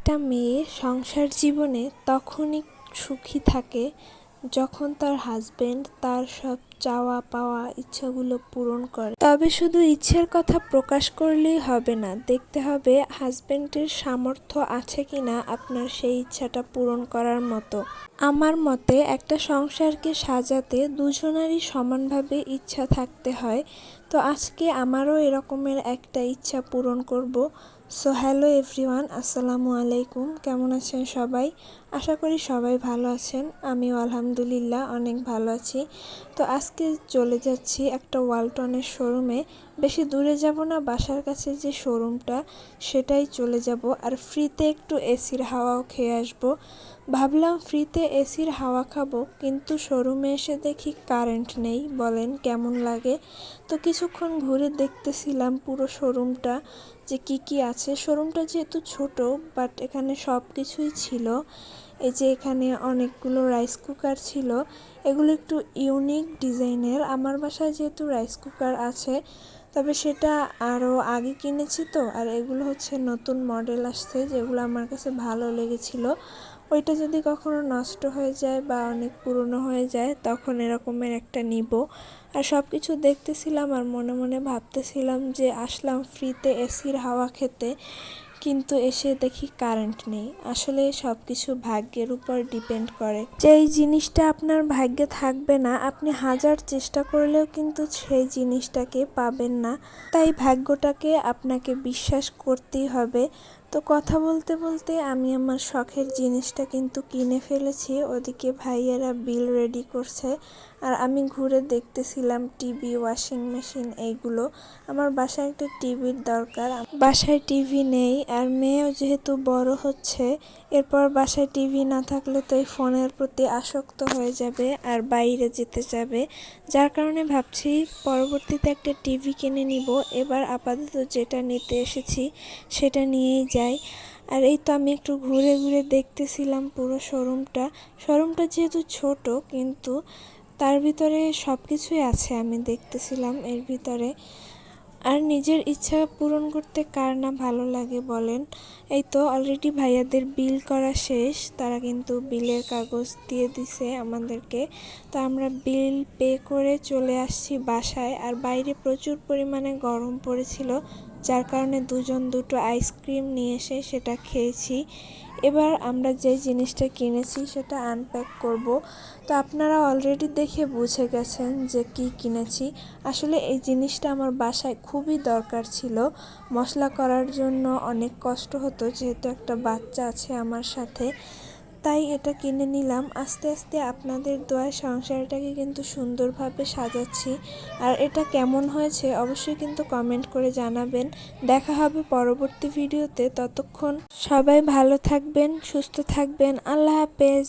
একটা মেয়ে সংসার জীবনে তখনই সুখী থাকে যখন তার হাজবেন্ড তার সব চাওয়া পাওয়া ইচ্ছাগুলো পূরণ করে। তবে শুধু ইচ্ছের কথা প্রকাশ করলেই হবে না, দেখতে হবে হাজবেন্ডের সামর্থ্য আছে কিনা আপনার সেই ইচ্ছাটা পূরণ করার মতো। আমার মতে একটা সংসারকে সাজাতে দুজনারই সমানভাবে ইচ্ছা থাকতে হয়। তো আজকে আমারও এরকমের একটা ইচ্ছা পূরণ করব। সো হ্যালো এভরিওয়ান, আসসালামু আলাইকুম। কেমন আছেন সবাই? আশা করি সবাই ভালো আছেন। আমিও আলহামদুলিল্লাহ অনেক ভালো আছি। তো আজকে চলে যাচ্ছি একটা ওয়ালটনের শোরুমে। বেশি দূরে যাব না, বাসার কাছে যে শোরুমটা সেটাই চলে যাব। আর ফ্রিতে একটু এসির হাওয়াও খেয়ে আসবো। ভাবলাম ফ্রিতে এসির হাওয়া খাবো, কিন্তু শোরুমে এসে দেখি কারেন্ট নেই। বলেন কেমন লাগে? তো কিছুক্ষণ ঘুরে দেখতেছিলাম পুরো শোরুমটা যে কি আছে। শোরুমটা যেহেতু ছোট, বাট এখানে সব কিছুই ছিল। এই যে এখানে অনেকগুলো রাইস কুকার ছিল, এগুলো একটু ইউনিক ডিজাইনের। আমার বাসায় যেহেতু রাইস কুকার আছে, তবে সেটা আরও আগে কিনেছি তো, আর এগুলো হচ্ছে নতুন মডেল আসছে যেগুলো আমার কাছে ভালো লেগেছিল। ওইটা যদি কখনো নষ্ট হয়ে যায় বা অনেক পুরনো হয়ে যায় তখন এরকমের একটা নিব। আর সব কিছু দেখতেছিলাম আর মনে মনে ভাবতেছিলাম যে আসলাম ফ্রিতে এসির হাওয়া খেতে, কিন্তু এসে দেখি কারেন্ট নেই। আসলে সব কিছু ভাগ্যের উপর ডিপেন্ড করে। যেই জিনিসটা আপনার ভাগ্যে থাকবে না, আপনি হাজার চেষ্টা করলেও কিন্তু সেই জিনিসটাকে পাবেন না। তাই ভাগ্যটাকে আপনাকে বিশ্বাস করতেই হবে। তো কথা বলতে বলতে আমি আমার শখের জিনিসটা কিন্তু কিনে ফেলেছি। ওদিকে ভাইয়েরা বিল রেডি করছে আর আমি ঘুরে দেখতেছিলাম টিভি, ওয়াশিং মেশিন এইগুলো। আমার বাসায় একটা টিভির দরকার। বাসায় টিভি নেই, আর মেয়েও যেহেতু বড় হচ্ছে, এরপর বাসায় টিভি না থাকলে তো এই ফোনের প্রতি আসক্ত হয়ে যাবে আর বাইরে যেতে যাবে। যার কারণে ভাবছি পরবর্তীতে একটা টিভি কিনে নিব। এবার আপাতত যেটা নিতে এসেছি সেটা নিয়েই যাই। আর এই তো আমি একটু ঘুরে ঘুরে দেখতেছিলাম পুরো শোরুমটা যেহেতু ছোট, কিন্তু তার ভিতরে সব কিছুই আছে আমি দেখতেছিলাম এর ভিতরে। আর নিজের ইচ্ছা পূরণ করতে কার না ভালো লাগে বলেন? এই তো অলরেডি ভাইয়াদের বিল করা শেষ, তারা কিন্তু বিলের কাগজ দিয়ে দিছে আমাদেরকে। তো আমরা বিল পে করে চলে আসছি বাসায়। আর বাইরে প্রচুর পরিমাণে গরম পড়েছিল, যার কারণে দুজন দুটো আইসক্রিম নিয়ে এসে সেটা খেয়েছি। এবার আমরা যে জিনিসটা কিনেছি সেটা আনপ্যাক করব। তো আপনারা অলরেডি দেখে বুঝে গেছেন যে কি কিনেছি। আসলে এই জিনিসটা আমার বাসায় খুবই দরকার ছিল। মশলা করার জন্য অনেক কষ্ট হতো, যেহেতু একটা বাচ্চা আছে আমার সাথে। তাই এটা কিনে নিলাম। আস্তে আস্তে আপনাদের দোয়ায় সংসারটাকে কিন্তু সুন্দরভাবে সাজাচ্ছি। আর এটা কেমন হয়েছে অবশ্যই কিন্তু কমেন্ট করে জানাবেন। দেখা হবে পরবর্তী ভিডিওতে। ততক্ষণ সবাই ভালো থাকবেন, সুস্থ থাকবেন। আল্লাহ হাফেজ।